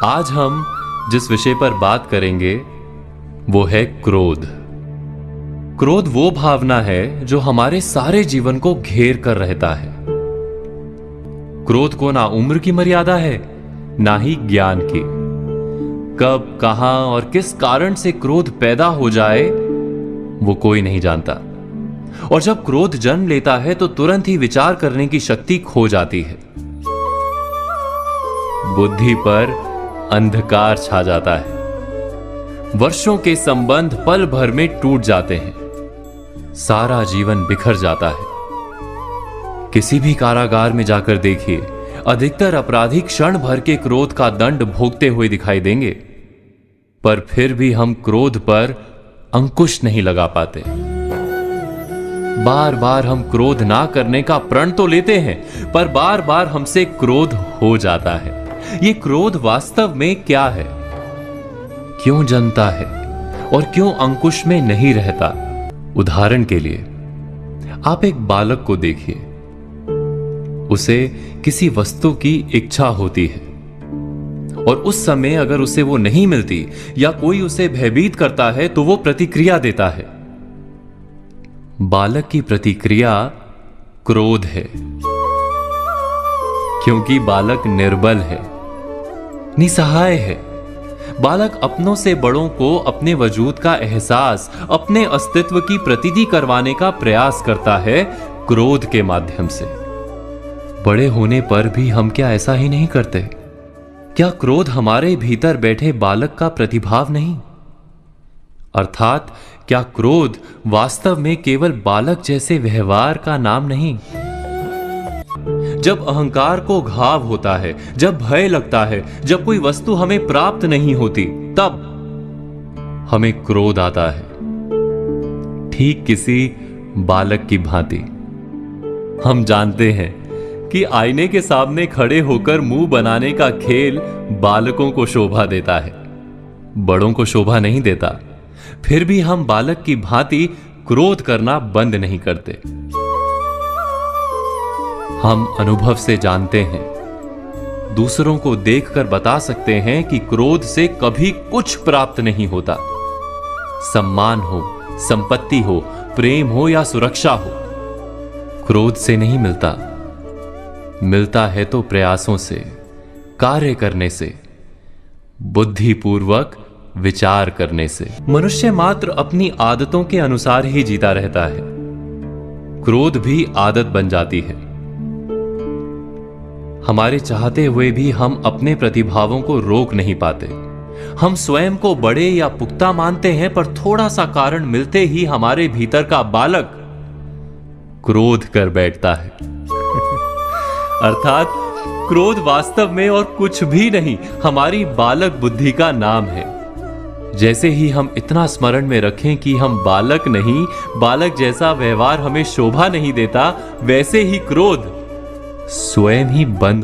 आज हम जिस विषय पर बात करेंगे वो है क्रोध। क्रोध वो भावना है जो हमारे सारे जीवन को घेर कर रहता है। क्रोध को ना उम्र की मर्यादा है, ना ही ज्ञान की। कब, कहां और किस कारण से क्रोध पैदा हो जाए वो कोई नहीं जानता। और जब क्रोध जन्म लेता है तो तुरंत ही विचार करने की शक्ति खो जाती है। बुद्धि पर अंधकार छा जाता है। वर्षों के संबंध पल भर में टूट जाते हैं। सारा जीवन बिखर जाता है। किसी भी कारागार में जाकर देखिए, अधिकतर अपराधी क्षण भर के क्रोध का दंड भोगते हुए दिखाई देंगे, पर फिर भी हम क्रोध पर अंकुश नहीं लगा पाते। बार बार हम क्रोध ना करने का प्रण तो लेते हैं, पर बार बार हमसे क्रोध हो जाता है। ये क्रोध वास्तव में क्या है, क्यों जन्मता है और क्यों अंकुश में नहीं रहता? उदाहरण के लिए आप एक बालक को देखिए। उसे किसी वस्तु की इच्छा होती है और उस समय अगर उसे वो नहीं मिलती या कोई उसे भयभीत करता है तो वो प्रतिक्रिया देता है। बालक की प्रतिक्रिया क्रोध है, क्योंकि बालक निर्बल है, निसहाय है। बालक अपनों से बड़ों को अपने वजूद का एहसास, अपने अस्तित्व की प्रतीति करवाने का प्रयास करता है क्रोध के माध्यम से। बड़े होने पर भी हम क्या ऐसा ही नहीं करते? क्या क्रोध हमारे भीतर बैठे बालक का प्रतिभाव नहीं? अर्थात क्या क्रोध वास्तव में केवल बालक जैसे व्यवहार का नाम नहीं? जब अहंकार को घाव होता है, जब भय लगता है, जब कोई वस्तु हमें प्राप्त नहीं होती, तब हमें क्रोध आता है, ठीक किसी बालक की भांति। हम जानते हैं कि आईने के सामने खड़े होकर मुंह बनाने का खेल बालकों को शोभा देता है, बड़ों को शोभा नहीं देता। फिर भी हम बालक की भांति क्रोध करना बंद नहीं करते। हम अनुभव से जानते हैं, दूसरों को देखकर बता सकते हैं कि क्रोध से कभी कुछ प्राप्त नहीं होता। सम्मान हो, संपत्ति हो, प्रेम हो या सुरक्षा हो, क्रोध से नहीं मिलता। मिलता है तो प्रयासों से, कार्य करने से, बुद्धिपूर्वक विचार करने से। मनुष्य मात्र अपनी आदतों के अनुसार ही जीता रहता है। क्रोध भी आदत बन जाती है। हमारे चाहते हुए भी हम अपने प्रतिभावों को रोक नहीं पाते। हम स्वयं को बड़े या पुख्ता मानते हैं, पर थोड़ा सा कारण मिलते ही हमारे भीतर का बालक क्रोध कर बैठता है। अर्थात क्रोध वास्तव में और कुछ भी नहीं, हमारी बालक बुद्धि का नाम है। जैसे ही हम इतना स्मरण में रखें कि हम बालक नहीं, बालक जैसा व्यवहार हमें शोभा नहीं देता, वैसे ही क्रोध स्वयं ही बंद